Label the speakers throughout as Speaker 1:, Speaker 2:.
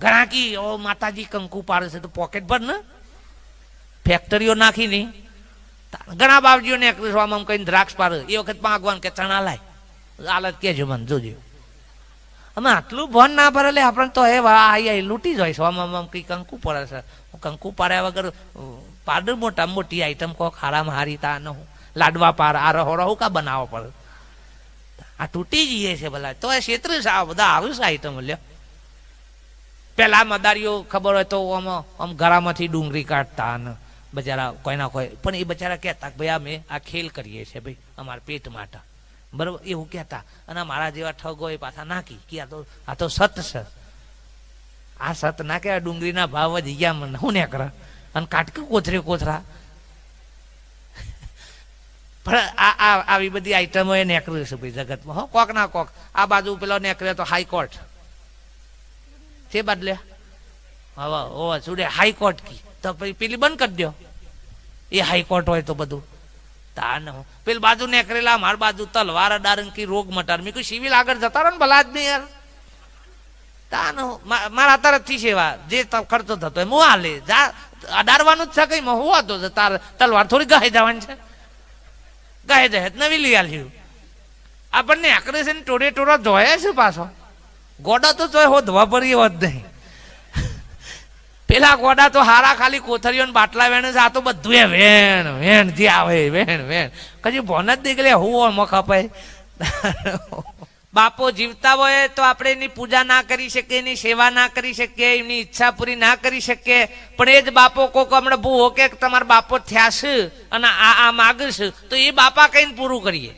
Speaker 1: ઘરાકી ઓ માતાજી કંકુ પાડે છે તો પોકેટ ભર ને ફેક્ટરીઓ નાખી નહીં. ઘણા બાપજીઓ નેકળે છો આમ કઈ દ્રાક્ષ પાડે એ વખત માગવાનું કે ચણા લાય હાલત કેજો મને જોજો. અમે આટલું ભણ ના ભરેલે આપણને તો એ આઈ લૂંટી જાય છે. આમ કઈ કંકુ પડે છે, કંકુ પાડ્યા વગર પાડ મોટા મોટી આઈટમ કોક હારામાં હારી તા ન લાડવા પાર આ રહો કા બનાવવો પડે. આ તૂટી જઈએ છે ભલા તો એ ક્ષેત્ર છે. આ બધા આવ્યું છે આઈટમ લ્યો. પેલા મદારીઓ ખબર હોય તો આમ ઘરામાંથી ડુંગળી કાઢતા અને બચારા કોઈના કોઈ પણ એ બચારા કહેતા ભાઈ અમે આ ખેલ કરીએ છીએ ભાઈ અમારા પેટ માટે બરાબર એવું કહેતા. અને મારા જેવા ઠગો એ પાછા નાખી કે આ તો સત છે. આ સત ના કહેવાય. ડુંગળીના ભાવ વધી ગયા મને હું ને કરા અને કાટકે કોથરે કોથરા. પણ આવી બધી આઈટમો એ નેકળ્યું છે ભાઈ જગતમાં. હો કોક ના કોક આ બાજુ પેલો નેકળ્યો તો હાઈકોર્ટ છે બદલે હવે ઓ સુડે હાઈકોર્ટ કી તો પછી પેલી બંધ કરી દો. એ હાઈકોર્ટ હોય તો બધું તા ન પેલી બાજુ નેકરેલા મારી બાજુ તલવાર ડારંકી રોગ મટાર મેં કોઈ સિવિલ આગળ જતા રહો ને ભલા આદમી યાર. તા ન મારા તરફથી સેવા જે ખર્ચો થતો હું હાલે જા અડારવાનું જ છે કઈ હું હતો તાર તલવાર થોડી ગાય જવાની છે. ગાય જાય નવી લઈ આલ્યું આપણને આકરે છે ને ટોડે ટોળો જોયા છે પાછો. ગોડા તો જોય હોદવા પડી હોત નહીં. પેલા ગોડા તો હારા ખાલી કોથરીઓ બાટલા વેણ છે. આ તો બધું એ વેણ વેણ જે આવે વેણ વેણ કજી ભોન જ નીકળે હું મખ અપાય. બાપો જીવતા હોય તો આપણે એની પૂજા ના કરી શકીએ, એની સેવા ના કરી શકીએ, એમની ઈચ્છા પૂરી ના કરી શકીએ. પણ એ જ બાપો કોક હમણાં ભૂ કે તમારા બાપો થયા છે અને આ માગશે તો એ બાપા કઈને પૂરું કરીએ.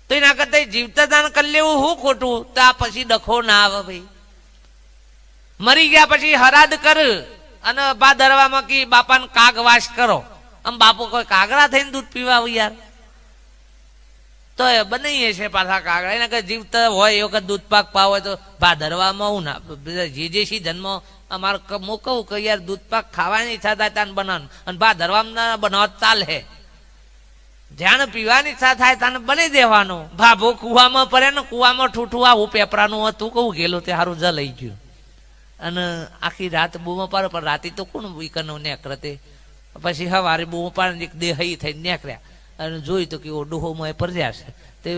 Speaker 1: તો એના કરતા જીવતા દાન કરી લેવું શું ખોટું. તો આ પછી ડખો ના આવે ભાઈ. મરી ગયા પછી હરાદ કર અને ભાદરવામાં કી બાપાને કાગવાસ કરો. આમ બાપો કોઈ કાગડા થઈને દૂધ પીવા યાર તો એ બનાવીએ છે પાછા કાગડા. એના કઈ જીવતા હોય એ વખત દૂધ પાક પાવ હોય તો ભાદરવામાં હું ના જે સિઝનમાં અમારે હું કહું કે યાર દૂધ પાક ખાવાની ઈચ્છા થાય ત્યાં બનાવવાનું અને ભાદરવામાં બનાવવા ચાલે. જ્યાં પીવાની ઈચ્છા થાય ત્યાં બની દેવાનું. ભાભો કુવામાં પડે ને કુવામાં ઠૂઠું આવું પેપરાનું હતું કહું ગયેલું તે સારું જ લઈ ગયું. અને આખી રાત બૂમો પાડે પણ રાતે તો કોણ વીકનો નેકરે તે પછી સવારે બૂમો પાડે દેહઈ થઈને નેકર્યા અને જોઈ તો કે ડોહોમાં એ પરજ્યા છે તે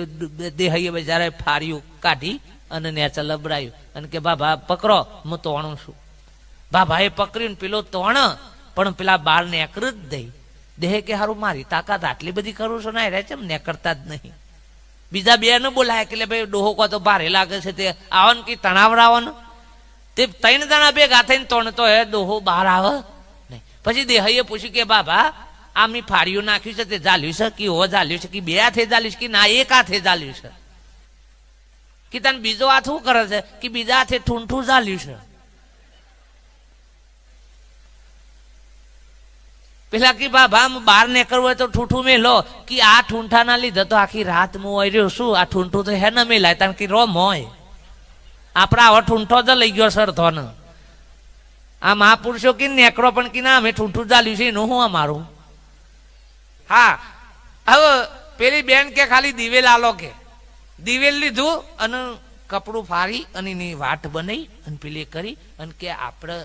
Speaker 1: દેહઈએ બજારે ફાર્યું કાઢી અને નેચા લબડાયું અને કે બાબા પકડો હું તોણું છું. બાબા એ પકડ્યું ને પેલો તોણ પણ પેલા બાર નેકર જ દઈ દેહ કે હારું મારી તાકાત આટલી બધી કરું છું ના રે છે નેકરતા જ નહીં. બીજા બે ને બોલાય કે ભાઈ ડોહો કો તો ભારે લાગે છે તે આવન કે તણાવરાવન તે 3 જણા ભેગા થઈને તોણ તો એ ડોહો બહાર આવે નહીં. પછી દેહઈએ પૂછ્યું કે બાબા આ મેં ફાળિયું નાખ્યું છે તે ચાલ્યું છે કે હો ચાલ્યું છે કે બે હાથે ચાલ્યું છે કે ના એક હાથે ચાલ્યું છે કે તને બીજો હાથ શું કરે છે કે બીજા હાથે ઠૂંઠું ચાલ્યું છે. પેલા કે બાબા બહાર નીકળવું હોય તો ઠૂંઠું મેલો કે આ ઠૂંઠા ના લીધે તો આખી રાત હું હોય રહ્યો શું. આ ઠૂંઠું તો હે ને મેલાય તને કે રોમ હોય આપણા હવે ઠૂંઠો જ લઈ ગયો સર થોને. આ મહાપુરુષો કે નેકળો પણ કે ના અમે ઠૂંઠું ચાલ્યું છે એનું હું અમારું. હા હવે પેલી બેન કે ખાલી દિવેલ આલો કે દિવેલ લીધું અને કપડું ફાડી અને એની વાટ બનાવી અને પેલી કરી અને કે આપણે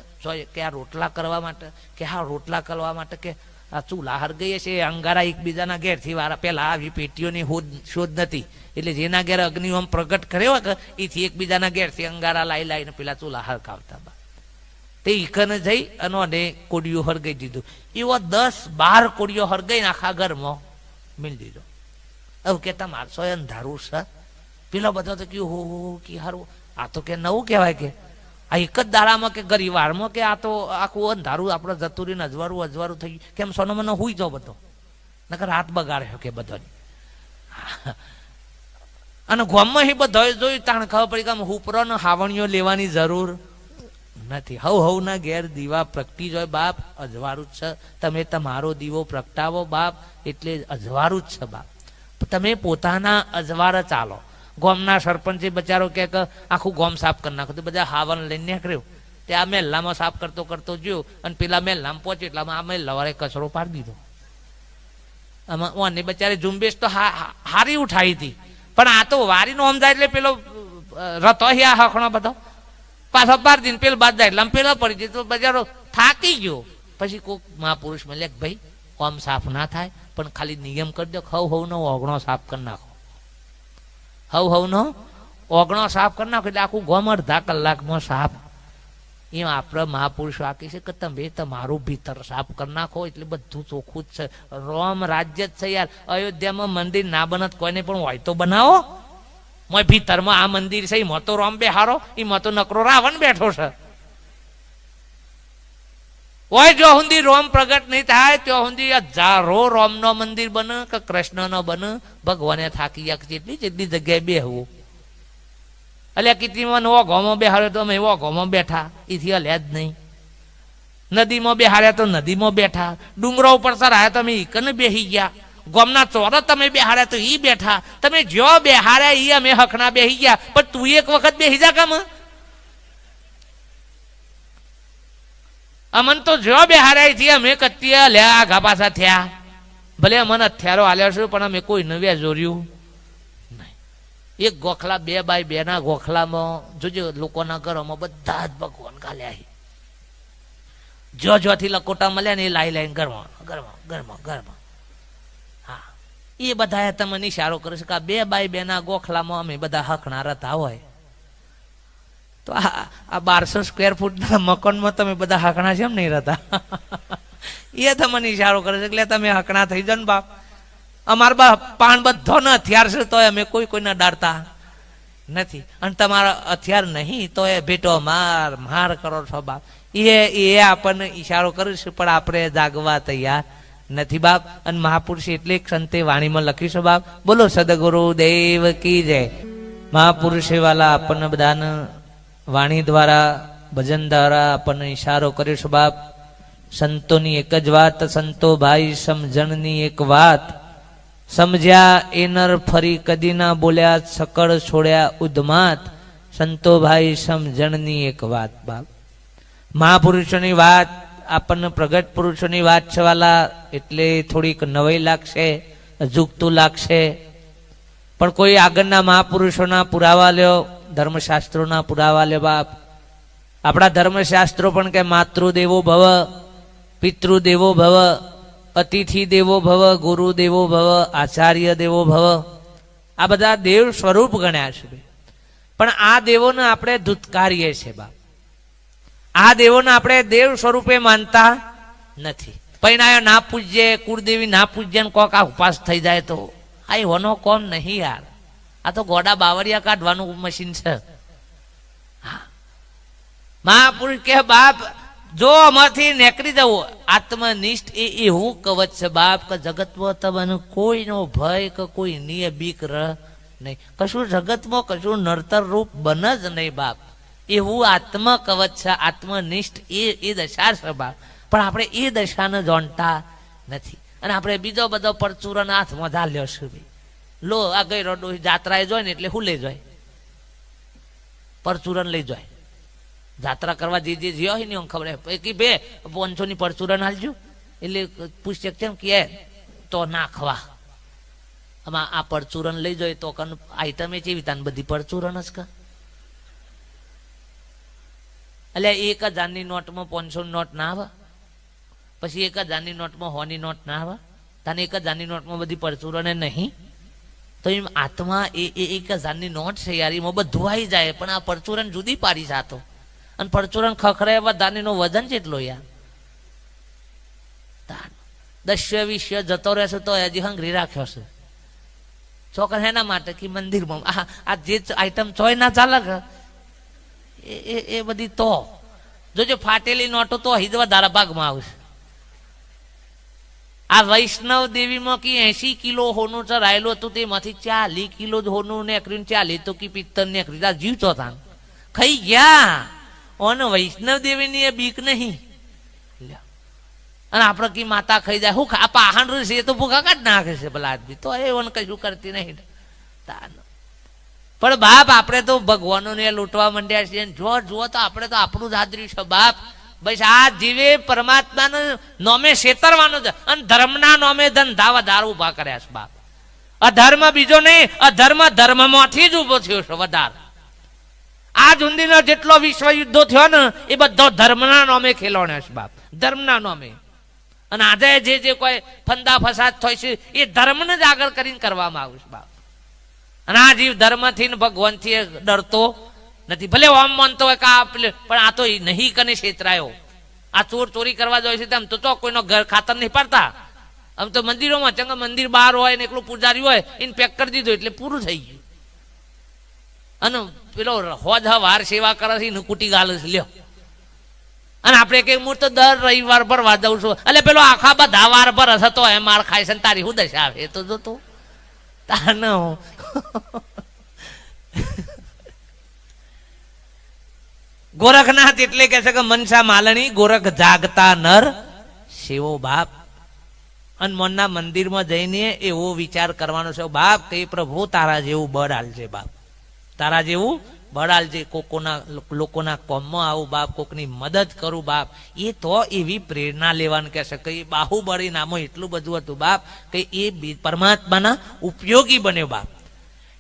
Speaker 1: કે આ રોટલા કરવા માટે કે હા રોટલા કરવા માટે કે આ ચૂલા હરગઈએ છે અંગારા એકબીજાના ઘેરથી વાળા પહેલા આવી પેટીઓની શોધ નથી એટલે જેના ઘેર અગ્નિ આમ પ્રગટ કર્યો કે એથી એકબીજાના ઘેરથી અંગારા લાઈ લાઈને પેલા ચૂલા હરકાવતા બા તે ઈકને જઈ અને કોડિયું હરગાઈ દીધું. એવો 10-12 કોડિયો હરગાઈને આખા ઘરમાં મિલ દીધો. હવે કે તમારે સો અંધારું છે પેલો બધો તો કયું હો કે હારું આ તો કે નવું કહેવાય કે આ એક જ દાડામાં કે ગરીવારમાં કે આ તો આખું અંધારું આપણે જતું રહીને અજવાળું થઈ ગયું કેમ સોનો મને હુઈ જાઓ બધો નકર હાથ બગાડ્યો કે બધાને. અને ગામમાં એ બધા જોયું તાણ ખબર પડી કે હુપરો ને હાવણીઓ લેવાની જરૂર નથી. હવ ના ઘેર દીવા પ્રગટી જોય બાપ અજવાળું જ છે. તમે તમારો દીવો પ્રગટાવો બાપ એટલે અજવાળું જ છે બાપ. તમે પોતાના અજવાળ ચાલો. ગોમના સરપંચે બચારો કે આખું ગોમ સાફ કરી નાખો તો બધા હાવણ લઈને નીકળ્યો તે આ મહેલામાં સાફ કરતો જોયો અને પેલા મહેલામાં પહોંચ્યો એટલામાં આ મહેલાવાળાએ કચરો પાડી દીધો. આમાં ઓને બચારે ઝુંબેશ તો હારી ઉઠાવી હતી પણ આ તો વારીનો સમજાય એટલે પેલો રતો હખણો બધો પાછો પાર દિન પેલ બાદ જાય એટલે પેલા પડી જાય તો બજારો થાકી ગયો. પછી કોઈક મહાપુરુષ મળે કે ભાઈ કોમ સાફ ના થાય પણ ખાલી નિયમ કરી દો, હવ નો ઓગણો સાફ કરી નાખો, હવ નો ઓગણો સાફ કરી નાખો એટલે આખું ગોમ અડધા કલાકમાં સાફ. એમ આપણે મહાપુરુષો આખી છે કે તમે તમારું ભીતર સાફ કરી નાખો એટલે બધું ચોખ્ખું જ છે. રોમ રાજ્ય જ છે યાર. અયોધ્યામાં મંદિર ના બનત કોઈને પણ હોય તો બનાવો. મોય ભીતરમાં આ મંદિર છે એમાં તો રોમ બેહારો, એમાં તો નકરો રાવણ બેઠો છે. હોય જો સુધી રોમ પ્રગટ નહીં થાય ત્યાં સુધી હજારો રોમ નો મંદિર બને કે કૃષ્ણ નો બને, ભગવાને થાકી જાય જેટલી જેટલી જગ્યાએ બેહવું. એટલે કિતીમાં નવો ગોમાં બેહાડ્યો તો અમે એવો ગોમાં બેઠા, એથી હલ્યા જ નહીં. નદીમાં બેહાડ્યા તો નદીમાં બેઠા, ડુંગરો ઉપર ચરાયા તો અમે ઈકને બેસી ગયા, ગોમના ચોરો તમે બેહાડ્યા તો ઈ બેઠા, તમે જો બેહાડ્યા ઈ અમે હકના બેસી ગયા. પણ તું એક વખત બેસી જા કામ. અમન તો જો બેહાડ્યા થી અમે કત્તી હલ્યા આઘા પાછા થયા. ભલે અમને હથિયારો હાલ્યા છે પણ અમે કોઈ નવ્યા જોર્યું. એક ગોખલા 2 બાય 2 ના ગોખલામાં જોજો લોકોના ઘરોમાં બધા જ ભગવાન ગાલ્યા. જો જોથી લકોટા મળ્યા ને એ લાઈને ઘરમાં ઘરમાં ઘરમાં ઘરમાં. હા, એ બધા તમને ઇશારો કરે છે કે 2 બાય 2 ના ગોખલામાં અમે બધા હકણા રહેતા હોય તો આ 1200 સ્ક્વેર ફૂટ ના મકાનમાં તમે બધા હકણા છે એમ નહીં રહેતા. એ તમને ઇશારો કરે છે એટલે તમે હકણા થઈ જાવ ને બાપ. અમાર પાણ બધો ને હથિયાર છે તો અમે કોઈના ડારતા નથી, અને તમારા હથિયાર નહીં તો એ ભેટો માર માર કરો છો બાપ. એ આપણને ઈશારો કરે છે પણ આપણે જાગવા તૈયાર નથી બાપ. અને મહાપુરુષ એટલે સંતે વાણીમાં લખ્યું છે બાપ. બોલો સદગુરુ દેવ કી જય. મહાપુરુષે વાલા આપણને બધાને વાણી દ્વારા ભજન દ્વારા આપણને ઈશારો કર્યો છે બાપ. સંતોની એક જ વાત, સંતો ભાઈ સમજણની એક વાત, સમજ્યા એનર ફરી કદી ના બોલ્યા, સકળ છોડ્યા ઉદ્માત, સંતો ભાઈ સમજણની એક વાત બાપ. મહાપુરુષોની વાત આપણને પ્રગટ પુરુષોની વાત છે વાલા, એટલે થોડીક નવાઈ લાગશે, અજુગતું લાગશે, પણ કોઈ આગળના મહાપુરુષોના પુરાવા લ્યો, ધર્મશાસ્ત્રોના પુરાવા લ્યો બાપ. આપણા ધર્મશાસ્ત્રો પણ કે માતૃદેવો ભવ, પિતૃદેવો ભવ, અતિથિ દેવો ભવ, ગુરુ દેવો ભવ, આચાર્ય દેવો ભવ, આ બધા દેવ સ્વરૂપ ગણ્યા છે. પણ આ દેવોને આપણે ધુત્કારીએ છીએ બાપ. આ દેવોને આપણે દેવ સ્વરૂપે માનતા નથી. પૈણાયો ના પૂજ્ય, કુળદેવી ના પૂજ્ય ને કોક આ ઉપાસ થઈ જાય તો આ હોનો કોમ નહીં યાર. આ તો ગોડા બાવરિયા કાઢવાનું મશીન છે. મહાપુરુષ કે બાપ જો અમારથી નીકળી જવું આત્મનિષ્ઠ એ એવું કવચ છે બાપ કે જગતમાં તમને કોઈનો ભય કે કોઈ નિય બીક રહ નહીં. કશું જગતમાં કશું નડતર રૂપ બને જ નહીં બાપ. એવું આત્મ કવચ છે, આત્મનિષ્ઠ એ દશા છે બાપ. પણ આપણે એ દશાને જાણતા નથી અને આપણે બીજો બધો પરચુરન હાથમાં ઝાલ્યો છે. લો આ ગઈ રોડો જાત્રાએ જોઈ ને એટલે હું લઈ જાય પરચુરન લઈ જાય. જાત્રા કરવા જે જ્યો હોય ને એમ ખબર કે બે 500 ની પરચુરન હાલજો એટલે પૂછે કેમ કે તો ના ખવા આમાં આ પરચુરન લઈ જાય તો કન આઈટમ એ જેવી તાન બધી પરચુરન જ કા. એટલે 1000 ની નોટમાં 500 ની નોટ ના આવે, પછી 1000 ની નોટમાં 100 ની નોટ ના આવે, તને 1000 ની નોટમાં બધી પરચુરને નહીં. તો એમ આત્મા એ 1000 ની નોટ છે યાર, એમાં બધું આવી જાય પણ આ પરચુરન જુદી પાડી જાતો. અને પરચુરન ખખરે વધારે નો વજન જેટલો યાર. 10-20 જતો રહેશે તો હજી હંગરી રાખ્યો છે છોકરા. એના માટે કે મંદિરમાં આ જે આઈટમ ચોય ના ચાલે એ બધી તો જોજો ફાટેલી નોટો તો હિદવા દારા ભાગમાં આવશે. આ વૈષ્ણવ દેવીમાં કે 80 કિલો હોનું ચરાયેલું હતું તેમાંથી 40 કિલો જ હોનું નીકળ્યું, 40 તો કે પિત્તર નીકળ્યું. જીવતો હતા ખાઈ ગયા. ઓનો વૈષ્ણવ દેવીની એ બીક નહીં. અને આપણે કી માતા ખાઈ જાય હું આ પાહણ છે એ તો ભૂખા કાઢ નાખે છે પેલા આદમી તો એ કશું કરતી નહીં. પણ બાપ આપણે તો ભગવાનોને લૂંટવા માંડ્યા છીએ. જો જુઓ તો આપણે તો આપણું જ આદર્યું છે બાપ. બસ આ જીવે પરમાત્માને નોમે છેતરવાનો છે અને ધર્મના નોમે ધંધા વધારે ઉભા કર્યા છે બાપ. અધર્મ બીજો નહીં, અધર્મ ધર્મમાંથી જ ઉભો થયો છે વધારે. આ સુધીનો જેટલો વિશ્વ યુદ્ધો થયો ને એ બધો ધર્મના નામે ખેલોણે છે બાપ, ધર્મના નામે. અને આજે જે કોઈ ફંદા ફસાદ થાય છે એ ધર્મને જ આગળ કરીને કરવામાં આવે છે બાપ. અને આ જીવ ધર્મથી ને ભગવાનથી ડરતો નથી. ભલે ઓમ માનતો હોય કા, પણ આ તો નહીં કને છેતરાયો. આ ચોરી કરવા જાય છે તેમ તો કોઈનો ઘર ખાતર નહીં પાડતા. આમ તો મંદિરોમાં ચંગા મંદિર બહાર હોય ને એકલું પૂજારી હોય એને પેક કરી દીધું એટલે પૂરું થઈ ગયું. અને પેલો હોજ વાર સેવા કરે છે કુટી ગાલે છે લ્યો. અને આપણે કઈ હું તો દર રવિવાર પર વાદવું છું, એટલે પેલો આખા બધા વાર પર હશે તો એમ માર ખાય છે તારી હું દશા આવે તો જોતો તાર ન ગોરખનાથ એટલે કે છે કે મનસા માલણી ગોરખ જાગતા નર શિવો બાપ. અને મનના મંદિરમાં જઈને એવો વિચાર કરવાનો છે બાપ કે પ્રભુ તારા જેવું બળ આલજે બાપ, તારા જેવું બળ આલજે. લોકોના કોમમાં આવું બાપ, કોકની મદદ કરું બાપ. એ તો એવી પ્રેરણા લેવાનું કે છે કે બાહુબળી નામો એટલું બધું હતું બાપ કે એ પરમાત્માના ઉપયોગી બન્યો બાપ.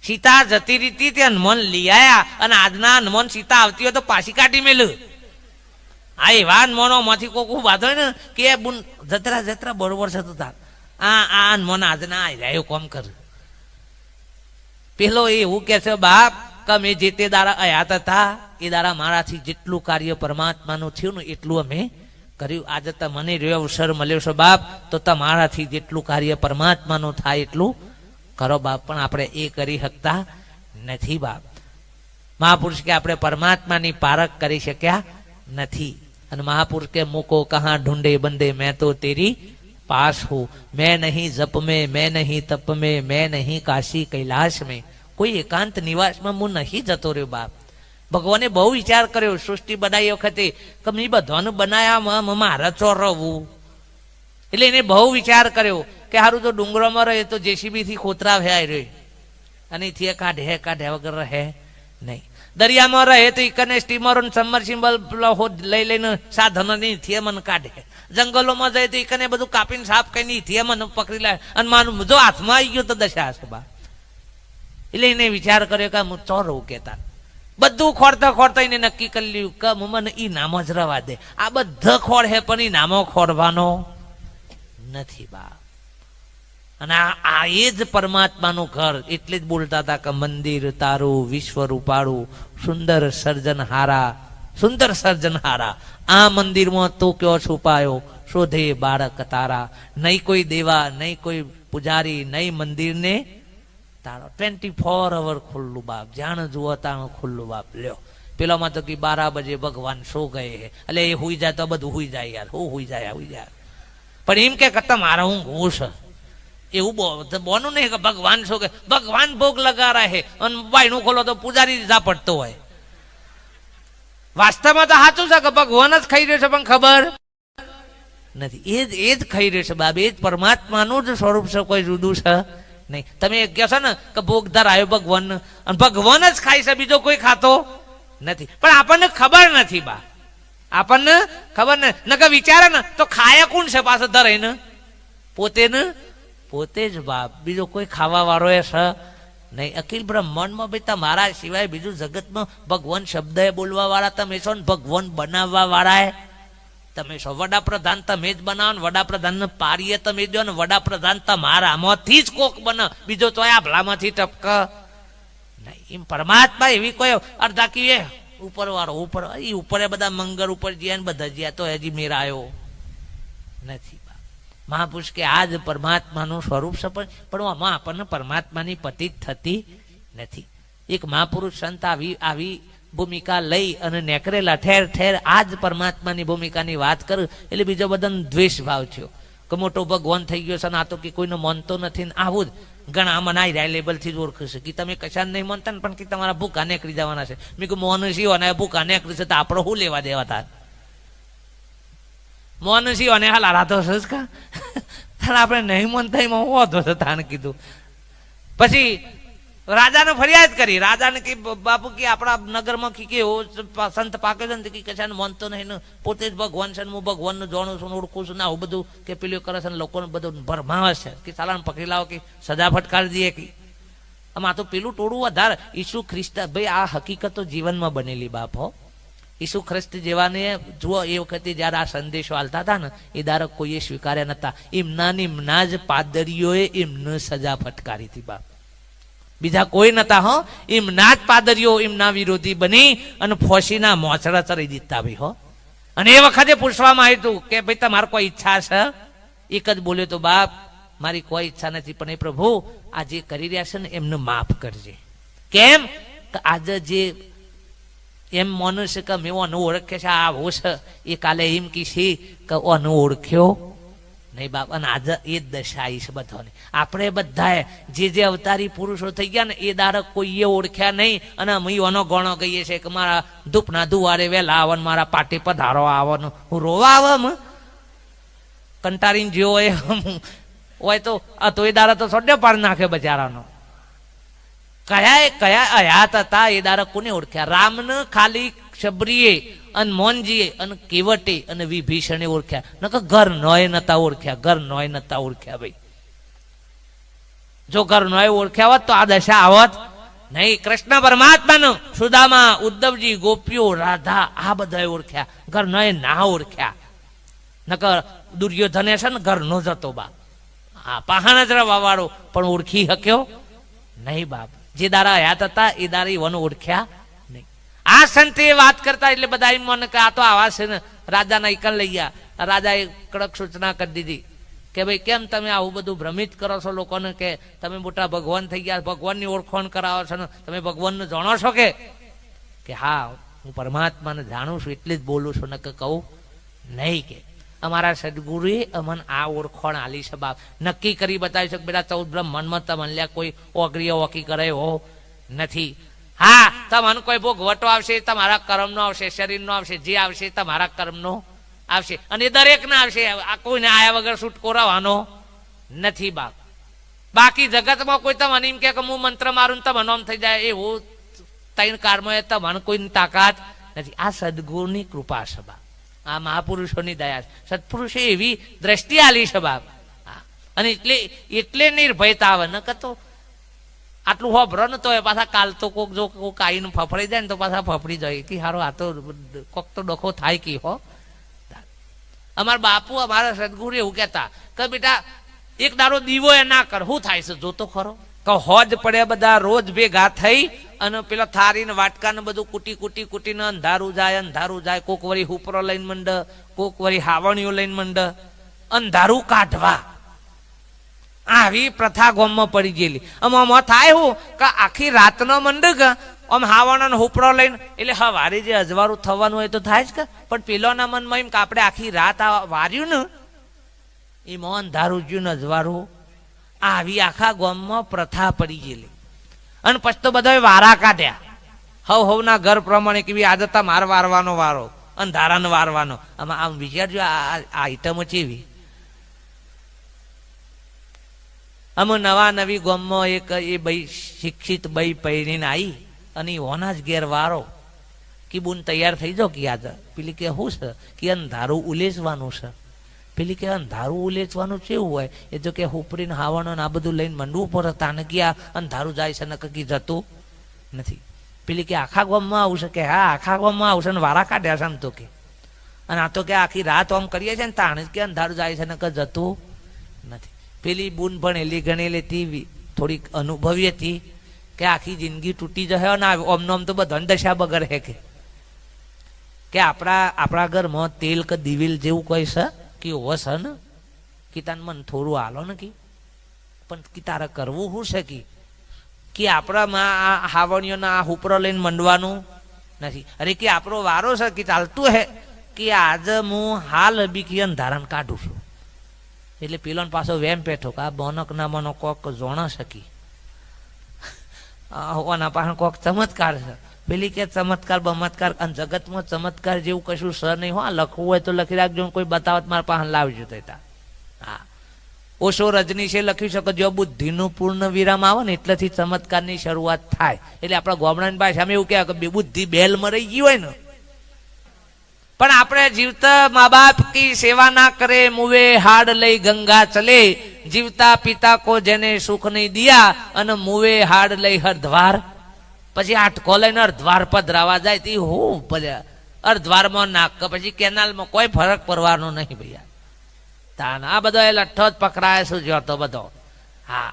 Speaker 1: સીતા જતી રીતી તે હનુમાન લઈ આયા અને આજના હનુમાન સીતા આવતી હોય તો પાછી કાઢી મેલ્યું. આ એવા હનુમાનો માંથી કોક બાંધો ને કે જતરા જતરા બરોબર છે તો તાર આ હનુમાન આજના આવ્યા કોમ કર. પેલો એવું કે છે બાપ કે મેં જે તે દાડા હયાત હતા એ દાડા મારાથી જેટલું કાર્ય પરમાત્માનું થયું ને એટલું અમે કર્યું. આજે તો મને રહ્યો અવસર મળ્યો છે બાપ તો તમારાથી જેટલું કાર્ય પરમાત્માનું થાય એટલું કરો બાપ. પણ આપણે એ કરી શકતા નથી બાપ. મહાપુરુષ કે આપણે પરમાત્માની પારખ કરી શક્યા નથી. અને મહાપુરુષ કે મુકો કહા ઢૂંઢે બંદે મેં તો તેરી પાસ હું, मैं नहीं जप में, मैं नहीं तप में, मैं नहीं काशी कैलाश में. કોઈ એકાંત નિવાસમાં હું નહીં જતો રહ્યો બાપ. ભગવાને બહુ વિચાર કર્યો સૃષ્ટિ બનાવી વખતે કે મેં બધાનું બનાવ્યા મારે ચોરવું. એટલે એને બહુ વિચાર કર્યો કે સારું તો ડુંગરોમાં રહે તો જેસીબી થી ખોતરા ભેય રહે અને થી કાઢે વગર રહે નહીં. દરિયામાં રહે તો ઇકને સ્ટીમરો સબમર્સિબલ લઈ લઈને સાધનો ની થી મને કાઢે. જંગલોમાં જાય તો ઇકને બધું કાપીને સાફ કરીને થી મને પકડી લે અને માનું જો હાથમાં આવી ગયો તો દશા હશે બા. એટલે એને વિચાર કર્યો કે હું ચોરવું કેતા બધું ખોરતા એને નક્કી કરી લીધું કે મને ઈ નામ જ રવા દે. આ બધા ખોર હે પણ ઈ નામો ખોરવાનો નથી બા. અને આ એ જ પરમાત્માનું ઘર. એટલે જ બોલતા હતા કે મંદિર તારું વિશ્વ રૂપાળું સુંદર સર્જનહારા. આ મંદિરમાં તું કયો છુપાયો શોધે બાળક તારા. નહીં કોઈ દેવા નહીં કોઈ પૂજારી નહીં મંદિરને તારો 24 અવર ખુલ્લું બાપ. જાણ જુઓ તાણ ખુલ્લું બાપ. લ્યો પેલામાં તો કે 12 બજે ભગવાન સો ગયે હે એટલે એ હુઈ જાય તો બધું હુઈ જાય યાર. હુઈ જાય પણ એમ કે મારા હું ઘૂસ એવું બોનું નહીં કે ભગવાન શું કે ભગવાન ભોગ લગા રહે અને બાયણું ખોલો તો પૂજારી ઝાપટતો હોય. વાસ્તવમાં તો સાચું છે કે ભગવાન જ ખાઈ રહ્યો છે પણ ખબર નથી. એ જ ખાઈ રહ્યો છે બાપ. એ જ પરમાત્માનું જ સ્વરૂપ છે, કોઈ જુદું છે નહીં. તમે કહો છો ને કે ભોગ ધરાયો ભગવાન અને ભગવાન જ ખાય છે બીજો કોઈ ખાતો નથી. પણ આપણને ખબર નથી બા. આપણને ખબર ને કે વિચારે ને તો ખાયા કોણ છે પાછો ધરે ને પોતે જ બાપ. બીજો કોઈ ખાવા વાળો એ છે નહીં. અખિલ બ્રહ્માંડમાં ભાઈ તમારા સિવાય બીજું જગતમાં ભગવાન શબ્દ બોલવા વાળા તમે છો ને ભગવાન બનાવવા વાળા તમે છો. વડાપ્રધાન તમે જ બનાવો ને વડાપ્રધાન ને પારીએ તમે દો ને વડાપ્રધાન તમારામાંથી જ કોક બને બીજો તો આ ભલામાંથી ટપક નહીં. એમ પરમાત્મા એવી કોઈ અડધા કી ઉપર વાળો ઉપર બધા મંગળ ઉપર જ્યાં ને બધા જ્યાં તો હજી મેરાયો નથી. મહાપુરુષ કે આ જ પરમાત્માનું સ્વરૂપ છે પણ આમાં આપણને પરમાત્માની પતિત થતી નથી. એક મહાપુરુષ સંત આવી ભૂમિકા લઈ અને નેકરેલા ઠેર ઠેર આ જ પરમાત્માની ભૂમિકાની વાત કરું એટલે બીજો બધાને દ્વેષ ભાવ થયો કે મોટો ભગવાન થઈ ગયો છે ને આ તો કે કોઈનો માનતો નથી ને આવું જ ઘણા મનાઈ રહ્યા લેબલથી જ ઓળખશે કે તમે કશા નહીં માનતા ને પણ કે તમારા ભૂખા નીકળી જવાના છે. મેં કહ્યું મોહનસિંહ અને ભૂખા નીકળી છે તો આપણે શું લેવા દેવા હતા. મોહનસિંહ અને હાલ રાતો છે કા આપણે નહીં માનતા એમાં હોતો છે તાને કીધું. પછી રાજાને ફરિયાદ કરી. રાજાને કે બાપુ કે આપણા નગરમાં કે એવો સંત પાકે છે ને કે કશાને માનતો નહીં ને પોતે જ ભગવાન છે ને હું ભગવાનને જાણું છું ઓળખું છું ને આવું બધું કે પેલું કરે છે ને લોકોને બધું ભરમાવે છે કે ચાલાને પકડી લાવો કે સજા ફટકારી દઈએ કે આમાં તો પેલું ટોળું વધારે ઈસુ ખ્રિસ્ત ભાઈ આ હકીકતો જીવનમાં બનેલી બાપ હો. ઈસુ ખ્રિસ્ત જેવાને જુઓ એ વખતે જયારે આ સંદેશો હાલતા હતા ને એ દારક કોઈએ સ્વીકાર્યા નતા. એમના જ પાદરીઓએ એમને સજા ફટકારી હતી બાપ, બીજા કોઈ નતા હો. એમના જ પાદરીઓ એમના વિરોધી બની અને ફોસીના મોચડા ચડી દીધા ભાઈ હો. અને એ વખતે પૂછવામાં આવ્યું હતું કે ભાઈ તમારે કોઈ ઈચ્છા છે? એક જ બોલ્યો તો બાપ મારી કોઈ ઈચ્છા નથી, પણ એ પ્રભુ આ જે કરી રહ્યા છે ને એમને માફ કરજે. કેમ કે આજે જે એમ માનું છે કે મેં ઓનું ઓળખે છે આવો છે, એ કાલે એમ કીશે કે ઓનું ઓળખ્યો નહીં બાપ. અને આજે એ જ દશા આવી છે બધાને. આપણે બધાએ જે અવતારી પુરુષો થઈ ગયા ને એ દારક કોઈએ ઓળખ્યા નહીં. અને અમે ઓનો ગણો કહીએ છીએ કે મારા ધૂપના દુવારે વહેલા આવવાનું, મારા પાટી પધારો આવવાનું. હું રોવા આવે કંટારીને જેવો હોય તો એ દારા તો સોડે પાડ નાખે બચારાનો. કયા હયાત હતા એ દારા કોને ઓળખ્યા? રામને ખાલી શબરીએ અને મોનજીએ અને કેવટે અને વિભીષણે ઓળખ્યા, ન કે ઘર નોય નતા ઓળખ્યા. ઘર નોય નતા ઓળખ્યા ભાઈ. જો ઘર નોય ઓળખ્યા હોત તો આ દશા આવત નહીં. કૃષ્ણ પરમાત્માનો, સુદામા, ઉદ્ધવજી, ગોપીઓ, રાધા આ બધા ઓળખ્યા, ઘર નોય ના ઓળખ્યા. નકર દુર્યોધને છે ને ઘરનો જ હતો બાપ, હા પહાણ જ રવા વાળો, પણ ઓળખી શક્યો નહીં બાપ. જે દારા હયાત હતા એ દારા ઈવન ઓળખ્યા નહીં. આ સંતે વાત કરતા એટલે બધા એમ મને કે આ તો આવા છે ને રાજાના ઈકન લઈ ગયા. રાજાએ કડક સૂચના કરી દીધી કે ભાઈ કેમ તમે આવું બધું ભ્રમિત કરો છો લોકોને, કે તમે મોટા ભગવાન થઈ ગયા, ભગવાનની ઓળખાણ કરાવો છો ને તમે ભગવાનને જાણો છો? કે હા હું પરમાત્માને જાણું છું એટલે જ બોલું છું, ને કે કહું નહીં. કે અમારા સદગુરુએ અમને આ ઓળખાણ આલી છે બાપ. નક્કી કરી બતાવી છે કે બેટા 14 બ્રહ્માંડમાં તમને લ્યા કોઈ ઓગરીઓ ઓકી કરે હો નથી. હા તમને કોઈ ભોગવટો આવશે, તમારા કર્મનો આવશે, શરીરનો આવશે, જે આવશે તમારા કર્મનો આવશે, અને દરેક ના આવશે. આ કોઈને આયા વગર છૂટકો રહેવાનો નથી બાપ. બાકી જગતમાં કોઈ તમને એમ કે હું મંત્ર મારું ને તમને આમ થઈ જાય એવું ત્રણ કાળમાં તમને કોઈની તાકાત નથી. આ સદગુરુની કૃપા છે બાપ, આ મહાપુરુષોની દયા. સત્પુરુષે એવી દ્રષ્ટિ આલી છે બાપ. અને એટલે નિર્ભયતા આવે. ન કતો આટલું હોભરો ને તો એ પાછા કાલ તો કોક જો કોક આઈને ફફડી જાય ને તો પાછા ફફડી જાય કે હારો આ તો કોક તો ડખો થાય કે હો. અમારા બાપુ અમારા સદગુરુ એવું કહેતા કે બેટા એક દાડો દીવો એ ના કર, શું થાય છે જોતો ખરો? કે હોજ પડે બધા રોજ ભેગા થઈ અને પેલા થારી ને વાટકા ને બધું કુટી ને અંધારું જાય. કોક વળી હુપરો લઈને મંડ, કોક વળી હાવણીઓ લઈને મંડ, અંધારું કાઢવા. આવી પ્રથા ગોમમાં પડી ગયેલી. આમાં થાય હું કે આખી રાતનો મંડ કે આમ હાવણ હુપરો લઈને, એટલે હવારે જે અજવાળું થવાનું હોય તો થાય જ કે, પણ પેલોના મનમાં એમ કે આપણે આખી રાત વાર્યું ને એમાં અંધારું જ્યું ને અજવાળું. આવી આખા ગામમાં પ્રથા પડી ગયેલી. અને પછી તો બધા વારા કાઢ્યા હવના ઘર પ્રમાણે કે આજે તમારે વારવાનો વારો, અંધારાને વારવાનો. આમાં આમ વિચારજો આ આઈટમો ચેવી. અમે નવી ગામમાં એક એ ભાઈ શિક્ષિત ભાઈ પહેરીને આવી અને ઓના જ ઘેર વારો કે બુન તૈયાર થઈ જાઓ કે આજે. પેલી કે શું છે? કે અંધારું ઉલેચવાનું છે. પેલી કે અંધારું ઉલેચવાનું કેવું હોય? એ તો કે હુપરીને હાવણો આ બધું લઈને મંડવું પડે, તાને કે આ અંધારું જાય છે ને કઈ જતું નથી. પેલી કે આખા ગામમાં આવશે? કે હા આખા ગામમાં આવશે ને વારા કાઢ્યા છે આમ તો કે. અને આ તો કે આખી રાત આમ કરીએ છીએ ને તાણે કે અંધારું જાય છે ને કે જતું નથી. પેલી બુન ભણેલી ગણેલી હતી, થોડીક અનુભવી હતી, કે આખી જિંદગી તૂટી જશે ને આમ તો બધાને દશા બગર હે કે આપણા ઘરમાં તેલ કે દિવેલ જેવું કોઈ છે કે ઓવો છે ને કે તાને મને થોડું હાલો ને કે, પણ કે તારે કરવું શું છે કે આપણામાં આ હાવણીઓના આ હુપરો લઈને મંડવાનું નથી. અરે કે આપણો વારો છે કે ચાલતું હે કે આજે હું હાલ બી કે અંધારાને કાઢું છું. એટલે પેલો પાછો વેમ પેઠો કે આ બોનક ના મનો કોક જોણ શકી ઓના પાસે કોક ચમત્કાર છે. પેલી કે ચમત્કાર બમત્કાર, અને જગતમાં ચમત્કાર જેવું કશું સર નહીં. હા લખવું હોય તો લખી રાખજો, કોઈ બતાવત મારા પાસે લાવજો. હા ઓશો રજનીશે લખ્યું છે કે જો બુદ્ધિનું પૂર્ણ વિરામ આવે ને એટલેથી ચમત્કારની શરૂઆત થાય. એટલે આપણા ગામડાની ભાષામાં એવું કહે કે બુદ્ધિ બેલમાં રહી ગઈ હોય ને. પણ આપણે જીવતા મા બાપ કી સેવા ના કરે, મુવે હાડ લઈ ગંગા ચલે, જીવતા પિતા કો જેને સુખ નહીં દિયા અને મુવે હાડ લઈ હરદ્વાર પછી આટકો લઈને અર્ધવાર પધરાવા જાય તે હું ભલે અર્ધવારમાં નાક પછી કેનાલમાં કોઈ ફરક પડવાનો નહીં ભૈયા તાન આ બધો એ લઠ્ઠો જ પકડાય શું જોતો બધો હા